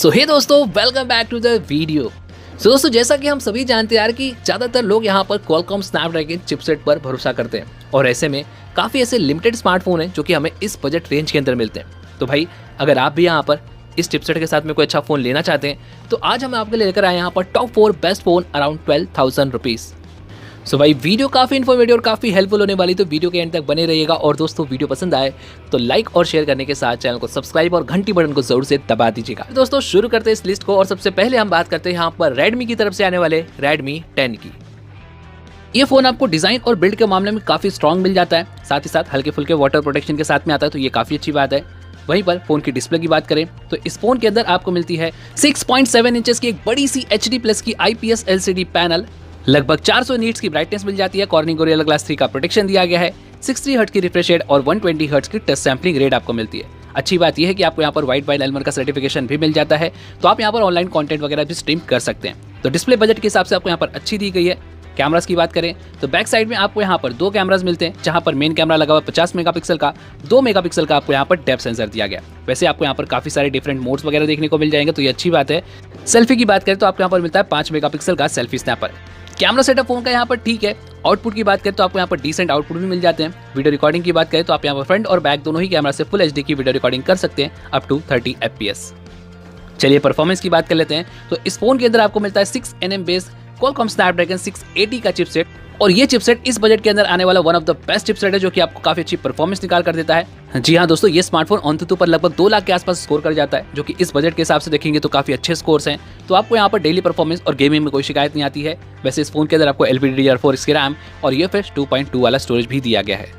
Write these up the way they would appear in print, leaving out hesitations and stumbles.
सो hey दोस्तों, welcome back to the video. So दोस्तों, जैसा कि हम सभी जानते हैं यार कि ज़्यादातर लोग यहाँ पर क्वालकॉम स्नैपड्रैगन चिपसेट पर भरोसा करते हैं और ऐसे में काफ़ी ऐसे लिमिटेड स्मार्टफोन हैं जो कि हमें इस बजट रेंज के अंदर मिलते हैं। तो भाई, अगर आप भी यहाँ पर इस चिपसेट के साथ में कोई अच्छा फ़ोन लेना चाहते हैं तो आज हम आपके लिए लेकर आए यहाँ पर top 4 best phone around 12,000 rupees. So भाई, वीडियो काफ़ी इन्फॉर्मेटिव और काफ़ी हेल्पफुल होने वाली, तो वीडियो के एंड तक बने रहिएगा। और दोस्तों, वीडियो पसंद आए तो लाइक और शेयर करने के साथ चैनल को सब्सक्राइब और घंटी बटन को जरूर से दबा दीजिएगा। दोस्तों, शुरू करते हैं इस लिस्ट को और सबसे पहले हम बात करते हैं यहाँ पर रेडमी की तरफ से आने वाले Redmi 10 की। ये फ़ोन आपको डिज़ाइन और बिल्ड के मामले में काफ़ी स्ट्रॉन्ग मिल जाता है, साथ ही साथ हल्के फुल्के वाटर प्रोटेक्शन के साथ में आता है, तो ये काफ़ी अच्छी बात है। वहीं पर फ़ोन की डिस्प्ले की बात करें तो इस फ़ोन के अंदर आपको मिलती है 6.7 इंचेस की एक बड़ी सी HD+ की IPS LCD पैनल, लगभग 400 नीट्स की ब्राइटनेस मिल जाती है, कॉर्निंग गोरिल्ला ग्लास 3 का प्रोटेक्शन दिया गया है, 60 हर्ट्ज की रिफ्रेश रेट और 120 हर्ट्ज की टच सैम्पलिंग रेट आपको मिलती है। अच्छी बात यह है कि आपको यहाँ पर वाइड एलमर का सर्टिफिकेशन भी मिल जाता है, तो आप यहाँ पर ऑनलाइन कंटेंट वगैरह भी स्ट्रीम कर सकते हैं। तो डिस्प्ले बजट के हिसाब से आपको यहाँ पर अच्छी दी गई है। कैमरास की बात करें तो बैक साइड में आपको यहाँ पर 2 कैमरास मिलते हैं, जहाँ पर मेन कैमरा लगा हुआ 50 मेगापिक्सल का, 2 मेगापिक्सल का आपको यहाँ पर डेप्थ सेंसर दिया गया। वैसे आपको यहाँ पर काफ़ी सारे डिफरेंट मोड्स वगैरह देखने को मिल जाएंगे, तो ये अच्छी बात है। सेल्फी की बात करें तो आपको यहाँ पर मिलता है 5 मेगापिक्सल का selfie snapper. Camera setup phone का यहाँ पर ठीक है। आउटपुट की बात करें तो आपको यहाँ पर डिसेंट आउटपुट भी मिल जाते हैं। वीडियो रिकॉर्डिंग की बात करें तो आप यहाँ पर फ्रंट और बैक दोनों ही कैमरा से फुल HD की वीडियो रिकॉर्डिंग कर सकते हैं अप टू 30 FPS। चलिए परफॉर्मेंस की बात कर लेते हैं। तो इस फोन के अंदर आपको मिलता है 6nm बेस्ड क्वालकॉम स्नैपड्रैगन 680 का चिपसेट, और ये चिपसेट इस बजट के अंदर आने वाला one of the best chipset है जो कि आपको काफी अच्छी परफॉर्मेंस निकाल कर देता है। जी हाँ दोस्तों, ये स्मार्टफोन ऑनतुतु पर लगभग 2 लाख के आसपास स्कोर कर जाता है, जो कि इस बजट के हिसाब से देखेंगे तो काफी अच्छे स्कोर्स हैं। तो आपको यहाँ पर डेली परफॉर्मेंस और गेमिंग में कोई शिकायत नहीं आती है। वैसे इस फोन के अंदर आपको LPDDR4 की रैम और UFS 2.2 वाला स्टोरेज भी दिया गया है,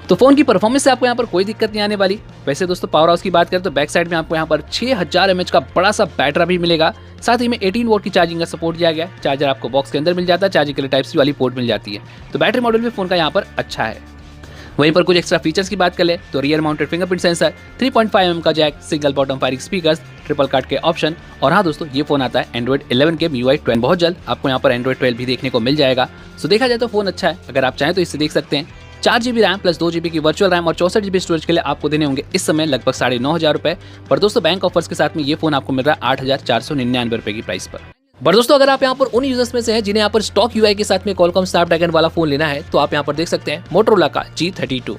तो फोन की परफॉर्मेंस से आपको यहाँ पर कोई दिक्कत नहीं आने वाली। वैसे दोस्तों, पावर हाउस की बात करें तो बैक साइड में आपको यहाँ पर 6000 mAh का बड़ा सा बैटरी भी मिलेगा, साथ ही में 18 वोल्ट की चार्जिंग का सपोर्ट दिया गया है। चार्जर आपको बॉक्स के अंदर मिल जाता है, चार्जिंग के लिए टाइप C वाली पोर्ट मिल जाती है, तो बैटरी मॉडल भी फोन का यहाँ पर अच्छा है। वहीं पर कुछ एक्स्ट्रा फीचर्स की बात कर ले तो rear mounted fingerprint sensor, 3.5mm का jack, single bottom firing speakers, triple card के ऑप्शन, और हाँ दोस्तों, ये फोन आता है Android 11 के MIUI 12। बहुत जल्द आपको यहाँ पर Android 12 भी देखने को मिल जाएगा। सो देखा जाए तो फोन अच्छा है, अगर आप चाहें तो इससे देख सकते हैं। 4GB रैम प्लस 2GB की वर्चुअल रैम और 64GB स्टोरेज के लिए आपको देने होंगे इस समय लगभग 9,500 रुपए। पर दोस्तों, बैंक ऑफर्स के साथ में ये फोन आपको मिल रहा है 8,499 रुपए की प्राइस पर। बट दोस्तों, अगर आप यहाँ पर उन यूजर्स में से हैं जिन्हें यहाँ पर स्टॉक UI के साथ में क्वालकॉम स्नैपड्रैगन वाला फोन लेना है, तो आप यहाँ पर देख सकते हैं मोटोरोला का G32।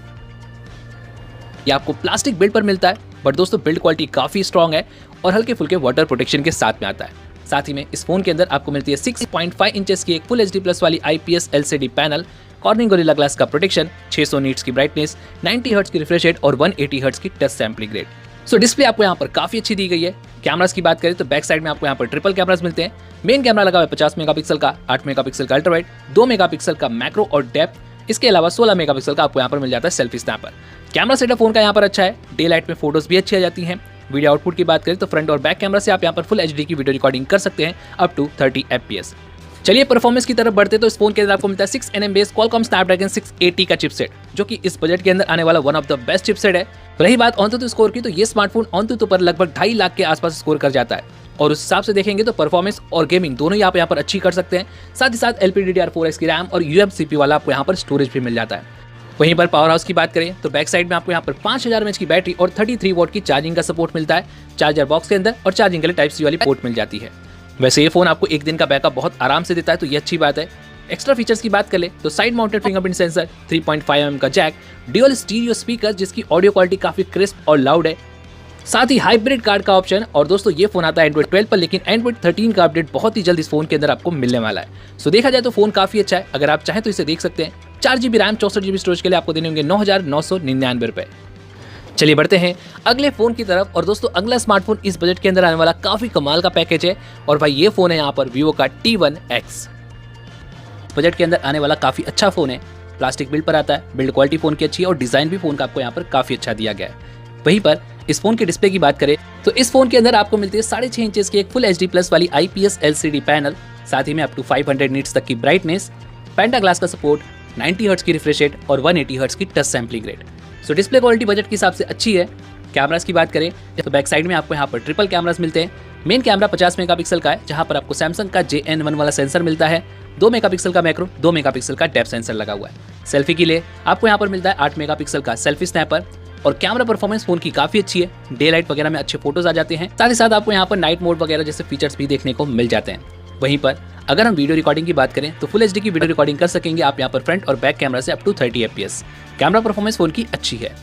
ये आपको प्लास्टिक बिल्ड पर मिलता है, बट दोस्तों बिल्ड क्वालिटी काफी स्ट्रॉन्ग है और हल्के फुल्के वाटर प्रोटेक्शन के साथ में आता है। साथ ही में इस फोन के अंदर आपको मिलती है 6.5 इंचेस की एक फुल HD+ वाली IPS LCD panel, cornering gorilla glass का प्रोटेक्शन, 600 नीट्स की ब्राइटनेस, 90 हर्ट्ज की रिफ्रेश रेट और 180 हर्ट्ज की टच सैम्पलिंग रेट। सो डिस्प्ले आपको यहाँ पर काफी अच्छी दी गई है। कैमरास की बात करें तो बैक साइड में आपको यहाँ पर ट्रिपल कैमरास मिलते हैं। मेन कैमरा लगा हुआ है 50 मेगापिक्सल का, 8 मेगापिक्सल का अल्ट्रावाइड, 2 मेगापिक्सल का मैक्रो और डेप्थ, इसके अलावा 16 मेगापिक्सल का आपको यहाँ पर मिल जाता है selfie snapper. Camera setup phone का यहाँ पर अच्छा है, डे लाइट में फोटोज भी अच्छी आ जाती हैं। वीडियो आउटपुट की बात करें तो फ्रंट और बैक कैमरा से आप यहाँ पर फुल HD की वीडियो रिकॉर्डिंग कर सकते हैं अप टू 30 FPS। चलिए परफॉर्मेंस की तरफ बढ़ते तो इस फोन के अंदर आपको मिलता है 6nm बेस्ड क्वालकॉम स्नैपड्रैगन 680 का चिपसेट, जो कि इस बजट के अंदर आने वाला one of the best chipset है। रही बात ऑनतुतु स्कोर की, तो ये स्मार्टफोन ऑनतुतु पर लगभग 2.5 लाख के आसपास स्कोर कर जाता है, और उस हिसाब से देखेंगे तो परफॉर्मेंस और गेमिंग दोनों ही आप यहाँ पर अच्छी कर सकते हैं। साथ ही साथ LPDDR4 की रैम और UFS वाला आपको यहाँ पर स्टोरेज भी मिल जाता है। वहीं पर पावर हाउस की बात करें तो बैक साइड में आपको यहाँ पर 5000 mAh की बैटरी और 33 वोल्ट की चार्जिंग का सपोर्ट मिलता है। चार्जर बॉक्स के अंदर और चार्जिंग के लिए टाइप C वाली पोर्ट मिल जाती है। वैसे ये फोन आपको 1 दिन का बैकअप बहुत आराम से देता है, तो ये अच्छी बात है। एक्स्ट्रा फीचर्स की बात कर ले तो side mounted fingerprint sensor, 3.5mm का जैक, ड्यूअल स्टीरियो स्पीकर जिसकी ऑडियो क्वालिटी काफी क्रिस्प और लाउड है, साथ ही हाइब्रिड कार्ड का ऑप्शन। और दोस्तों, ये फोन आता है Android 12 पर, लेकिन Android 13 का अपडेट बहुत ही जल्द इस फोन के अंदर आपको मिलने वाला है। सो देखा जाए तो फोन काफी अच्छा है, अगर आप चाहें तो इसे देख सकते हैं। 4GB रैम 64GB स्टोरेज के लिए आपको देने होंगे 9,999 रुपए। चलिए बढ़ते हैं अगले फोन की तरफ। और दोस्तों, अगला स्मार्टफोन इस बजट के अंदर आने वाला काफी कमाल का पैकेज है, और भाई ये फोन है यहाँ पर Vivo का T1X। बजट के अंदर आने वाला काफी अच्छा फोन है, प्लास्टिक बिल्ड पर आता है, बिल्ड क्वालिटी फोन की अच्छी है और डिजाइन भी फोन का आपको यहाँ पर काफी अच्छा दिया गया है। वहीं पर इस फोन के डिस्प्ले की बात करें तो इस फोन के अंदर आपको मिलती है 6.5 इंचेस की एक फुल HD+ वाली IPS LCD पैनल, साथ ही में अप टू 500 नीट्स तक की ब्राइटनेस, पेंटा ग्लास का सपोर्ट, 90 हर्ट्ज की रिफ्रेश रेट और 180 हर्ट्ज की टच सैम्पलिंग रेट। सो डिस्प्ले क्वालिटी बजट के हिसाब से अच्छी है। कैमरास की बात करें तो बैक साइड में आपको यहाँ पर ट्रिपल कैमरास मिलते हैं। मेन कैमरा 50 मेगापिक्सल का है, जहाँ पर आपको सैमसंग का JN1 वाला सेंसर मिलता है, 2 मेगापिक्सल का मैक्रो, 2 मेगापिक्सल का डेप्थ सेंसर लगा हुआ है। सेल्फी के लिए आपको यहाँ पर मिलता है 8 मेगापिक्सल का सेल्फी स्नैपर, और कैमरा परफॉर्मेंस फोन की काफी अच्छी है, डे लाइट वगैरह में अच्छे फोटोज आ जाते हैं। साथ ही साथ आपको यहाँ पर नाइट मोड वगैरह जैसे फीचर्स भी देखने को मिल जाते हैं। वहीं पर अगर हम वीडियो रिकॉर्डिंग की बात करें तो फुल एचडी की वीडियो रिकॉर्डिंग कर सकेंगे आप यहाँ पर फ्रंट और बैक कैमरा से up to 30 fps। Camera performance phone की अच्छी है।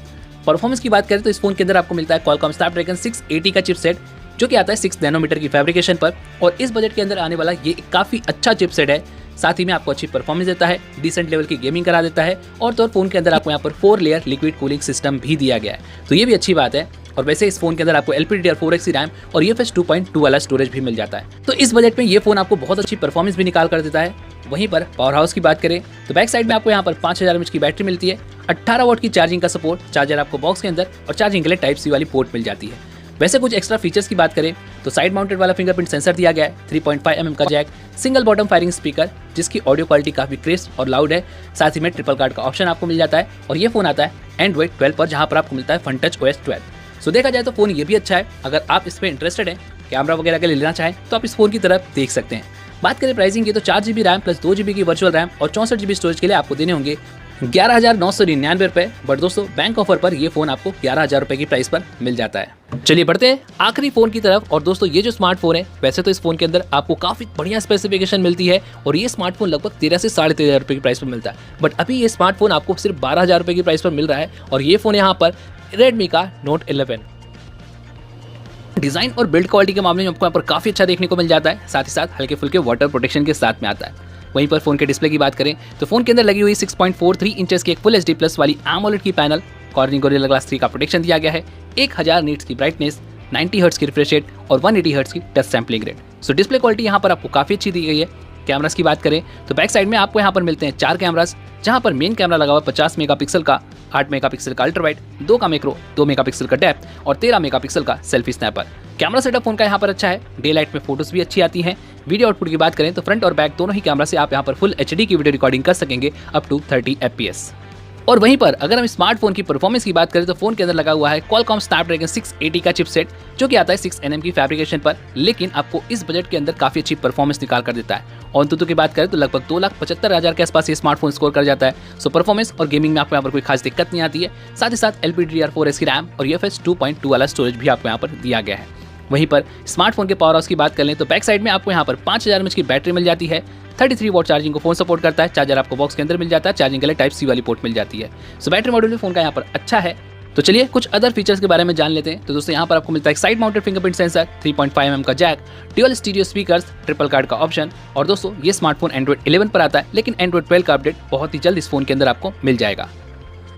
परफॉर्मेंस की बात करें तो इस फोन के अंदर आपको मिलता है क्वालकॉम स्नैपड्रैगन 680 का चिपसेट, जो कि आता है 6 नैनोमीटर की फैब्रिकेशन पर, और इस बजट के अंदर आने वाला ये काफी अच्छा चिपसेट है। साथ ही में आपको अच्छी परफॉर्मेंस देता है, डिसेंट लेवल की गेमिंग करा देता है, और तो फोन के अंदर आपको यहाँ पर 4 लेयर लिक्विड कूलिंग सिस्टम भी दिया गया है, तो ये भी अच्छी बात है। और वैसे इस फोन के अंदर आपको LPDDR4X रैम और UFS 2.2 वाला स्टोरेज भी मिल जाता है, तो इस बजट में ये फोन आपको बहुत अच्छी परफॉर्मेंस भी निकाल कर देता है। वहीं पर पावर हाउस की बात करें तो बैक साइड में आपको यहाँ पर 5000 mAh की बैटरी मिलती है, 18 वॉट की चार्जिंग का सपोर्ट, चार्जर आपको बॉक्स के अंदर, और चार्जिंग के लिए टाइप C वाली पोर्ट मिल जाती है। वैसे कुछ एक्स्ट्रा फीचर्स की बात करें तो साइड माउंटेड वाला फिंगरप्रिंट सेंसर दिया गया है, 3.5 mm का jack, single bottom firing speaker जिसकी ऑडियो क्वालिटी काफी क्रिस्प और लाउड है, साथ ही में ट्रिपल कार्ड का ऑप्शन आपको मिल जाता है, और ये फोन आता है Android 12 पर, जहां पर आपको मिलता है FunTouch OS 12। सो देखा जाए तो फोन ये भी अच्छा है। अगर आप इस पर इंटरेस्टेड हैं, कैमरा वगैरह के लिए लेना चाहें तो आप इस फोन की तरफ देख सकते हैं। बात करें प्राइसिंग की तो 4 GB रैम प्लस 2 GB की वर्चुअल रैम और 64 GB स्टोरेज के लिए आपको देने होंगे 11,999 रुपए। बट दोस्तों बैंक ऑफर पर ये फोन आपको 11,000 रुपए की प्राइस पर मिल जाता है। चलिए बढ़ते हैं आखिरी फोन की तरफ। और दोस्तों ये जो स्मार्टफोन है, वैसे तो इस फोन के अंदर आपको काफी बढ़िया स्पेसिफिकेशन मिलती है, और ये स्मार्टफोन लगभग 13 से 13,500 रुपए की प्राइस पर मिलता है। बट अभी ये स्मार्टफोन आपको सिर्फ 12,000 रुपए की प्राइस पर मिल रहा है, और ये फोन यहाँ पर रेडमी का Note 11। डिजाइन और बिल्ड क्वालिटी के मामले में आपको यहाँ पर काफी अच्छा देखने को मिल जाता है, साथ ही साथ हल्के फुल्के वाटर प्रोटेक्शन के साथ में आता है। वहीं पर फोन के डिस्प्ले की बात करें तो फोन के अंदर लगी हुई 6.43 इंचेस की एक फुल HD प्लस वाली AMOLED की पैनल, कॉर्निंग गोरिल्ला ग्लास 3 का प्रोटेक्शन दिया गया है, 1000 नीट्स की ब्राइटनेस, 90 हर्ट्ज की रिफ्रेश रेट और 180 हर्ट्ज की टच सैंपलिंग रेट। सो डिस्प्ले क्वालिटी यहाँ पर आपको काफी अच्छी दी गई है। कैमरास की बात करें तो बैक साइड में आपको यहाँ पर मिलते हैं 4 कैमरास, जहाँ पर मेन कैमरा लगा हुआ 50 मेगापिक्सल का, 8 मेगापिक्सल का अल्ट्रा वाइड, 2 का मैक्रो, 2 मेगापिक्सल का डेप्थ और 13 मेगापिक्सल का selfie snapper. Camera setup phone का यहाँ पर अच्छा है, डे लाइट में फोटोज भी अच्छी आती हैं। वीडियो आउटपुट की बात करें तो फ्रंट और बैक दोनों ही कैमरा से आप यहाँ पर फुल HD की वीडियो रिकॉर्डिंग कर सकेंगे अप टू 30 fps। और वहीं पर अगर हम स्मार्टफोन की परफॉर्मेंस की बात करें तो फोन के अंदर लगा हुआ है क्वालकॉम स्नैपड्रैगन 680 का चिपसेट, जो कि आता है 6 nm की फैब्रिकेशन पर, लेकिन आपको इस बजट के अंदर काफी अच्छी परफॉर्मेंस निकाल कर देता है। और अंतुतु की बात करें तो लगभग 2,75,000 के आसपास ये स्मार्टफोन स्कोर कर जाता है। सो परफॉर्मेंस और गेमिंग में आपको यहाँ पर कोई खास दिक्कत नहीं आती है। साथ ही साथ LPDDR4X की रैम और UFS 2.2 वाला स्टोरेज भी आपको यहाँ पर दिया गया है। वहीं पर स्मार्टफोन के पावर हाउस की बात कर लें तो बैक साइड में आपको यहाँ पर 5000 mAh की बैटरी मिल जाती है, 33 वॉट चार्जिंग को फोन सपोर्ट करता है, चार्जर आपको बॉक्स के अंदर मिल जाता है, चार्जिंग के लिए टाइप C वाली पोर्ट मिल जाती है। सो बैटरी मॉड्यूल भी फोन का यहाँ पर अच्छा है। तो चलिए कुछ अदर फीचर्स के बारे में जान लेते हैं। तो दोस्तों यहाँ पर आपको मिलता है side mounted fingerprint sensor, 3.5 mm का jack, dual stereo speakers, triple card का ऑप्शन, और दोस्तों ये स्मार्टफोन Android 11 पर आता है, लेकिन Android 12 का अपडेट बहुत ही जल्द इस फोन के अंदर आपको मिल जाएगा।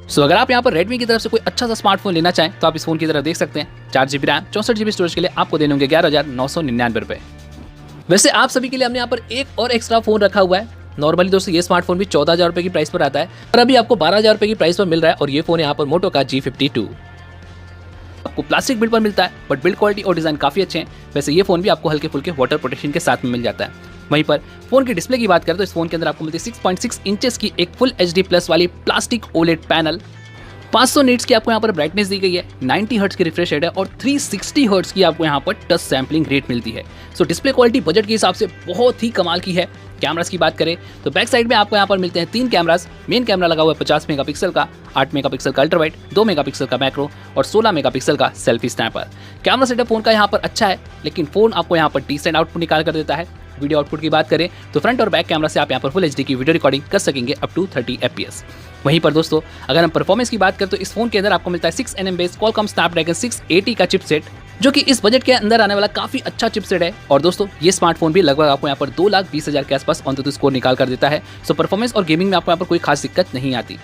सो अगर आप यहाँ पर रेडमी की तरफ से कोई अच्छा सा स्मार्टफोन लेना चाहें तो आप इस फोन की तरफ देख सकते हैं। 4 GB रैम 64 GB स्टोरेज के लिए आपको देने होंगे 11,999 रुपए। वैसे आप सभी के लिए हमने यहाँ पर एक और एक्स्ट्रा फोन रखा हुआ है। नॉर्मली दोस्तों ये स्मार्टफोन भी 14,000 रुपए की प्राइस पर आता है, और अभी आपको 12,000 रुपए की प्राइस पर मिल रहा है, और ये फोन यहाँ पर मोटो का G52 आपको प्लास्टिक बिल्ड पर मिलता है, बट बिल्ड क्वालिटी और डिजाइन काफी अच्छे हैं। वैसे ये फोन भी आपको हल्के फुल्के वाटर प्रोटेक्शन के साथ में मिल जाता है। वहीं पर फोन की डिस्प्ले की बात करें तो इस फोन के अंदर आपको मिलती है 6.6 इंचेस की एक फुल HD प्लस वाली प्लास्टिक OLED पैनल, 500 नीट्स की आपको यहाँ पर ब्राइटनेस दी गई है, 90 हर्ट्ज की रिफ्रेश रेट है, और 360 हर्ट्ज की आपको यहाँ पर टच सैंपलिंग रेट मिलती है। सो डिस्प्ले क्वालिटी बजट के हिसाब से बहुत ही कमाल की है। कैमरास की बात करें तो बैक साइड में आपको यहाँ पर मिलते हैं 3 कैमरास। मेन कैमरा लगा हुआ है 50 मेगापिक्सल का, 8 मेगापिक्सल का अल्ट्रा वाइड, 2 मेगापिक्सल का मैक्रो और 16 मेगापिक्सल का selfie snapper. Camera setup phone का यहाँ पर अच्छा है, लेकिन फोन आपको यहाँ पर डिसेंट आउटपुट निकाल कर देता है। वीडियो आउटपुट की बात करें तो फ्रंट और बैक कैमरा से आप यहाँ पर फुल HD की वीडियो रिकॉर्डिंग कर सकेंगे अप टू 30 fps। वहीं पर दोस्तों अगर हम परफॉर्मेंस की बात करें तो इस फोन के अंदर आपको मिलता है 6 nm बेस क्वालकॉम स्नैपड्रैगन 680 का चिपसेट, जो कि इस बजट के अंदर आने वाला काफी अच्छा चिपसेट है। और दोस्तों ये स्मार्टफोन भी लगभग आपको यहाँ पर 2,20,000 के आसपास ऑन स्कोर निकाल कर देता है। सो परफॉर्मेंस और गेमिंग में आपको यहाँ पर कोई खास दिक्कत नहीं आती।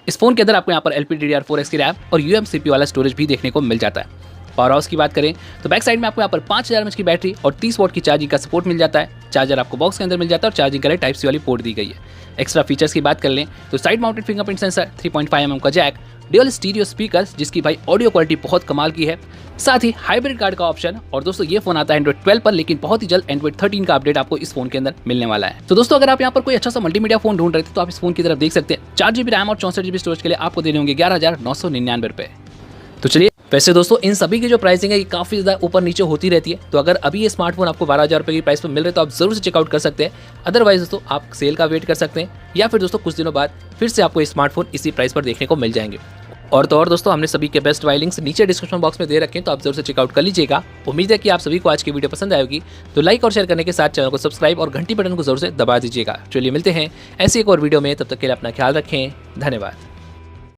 इस फोन के अंदर आपको यहाँ पर LPDDR4X की रैम और UMCP वाला स्टोरेज भी देखने को मिल जाता है। पावर हाउस की बात करें तो बैक साइड में आपको यहाँ पर 5000 mAh की बैटरी और 30 वॉट की चार्जिंग का सपोर्ट मिल जाता है। चार्जर आपको बॉक्स के अंदर मिल जाता है, और चार्जिंग के लिए टाइप C वाली पोर्ट दी गई है। एक्स्ट्रा फीचर्स की बात कर लें तो side mounted fingerprint sensor, 3.5 mm का जैक, ड्यूअल स्टीरियो स्पीकर्स जिसकी भाई ऑडियो क्वालिटी बहुत कमाल की है, साथ ही हाइब्रिड कार्ड का ऑप्शन। और दोस्तों ये फोन आता है Android 12 पर, लेकिन बहुत ही जल्द Android 13 का अपडेट आपको इस फोन के अंदर मिलने वाला है। तो दोस्तों अगर आप यहाँ पर कोई अच्छा सा मल्टीमीडिया फोन ढूंढ रहे थे तो आप इस फोन की तरफ देख सकते हैं। 4 GB रैम और 64 GB स्टोरेज के लिए आपको देने होंगे 11,999 रुपए। तो चलिए वैसे दोस्तों इन सभी की जो प्राइसिंग है ये काफ़ी ज़्यादा ऊपर नीचे होती रहती है, तो अगर अभी ये स्मार्टफोन आपको 12,000 रुपये की प्राइस पर मिल रहे हैं तो आप जरूर से चेकआउट कर सकते हैं। अदरवाइज दोस्तों आप सेल का वेट कर सकते हैं, या फिर दोस्तों कुछ दिनों बाद फिर से आपको ये स्मार्टफोन इसी प्राइस पर देखने को मिल जाएंगे। और तो और दोस्तों, हमने सभी के बेस्ट बाय लिंक्स नीचे डिस्क्रिप्शन बॉक्स में दे रखे हैं, तो आप जरूर से चेकआउट कर लीजिएगा। उम्मीद है कि आप सभी को आज की वीडियो पसंद आएगी, तो लाइक और शेयर करने के साथ चैनल को सब्सक्राइब और घंटी बटन को जरूर से दबा दीजिएगा। चलिए मिलते हैं ऐसी एक और वीडियो में, तब तक के लिए अपना ख्याल रखें। धन्यवाद।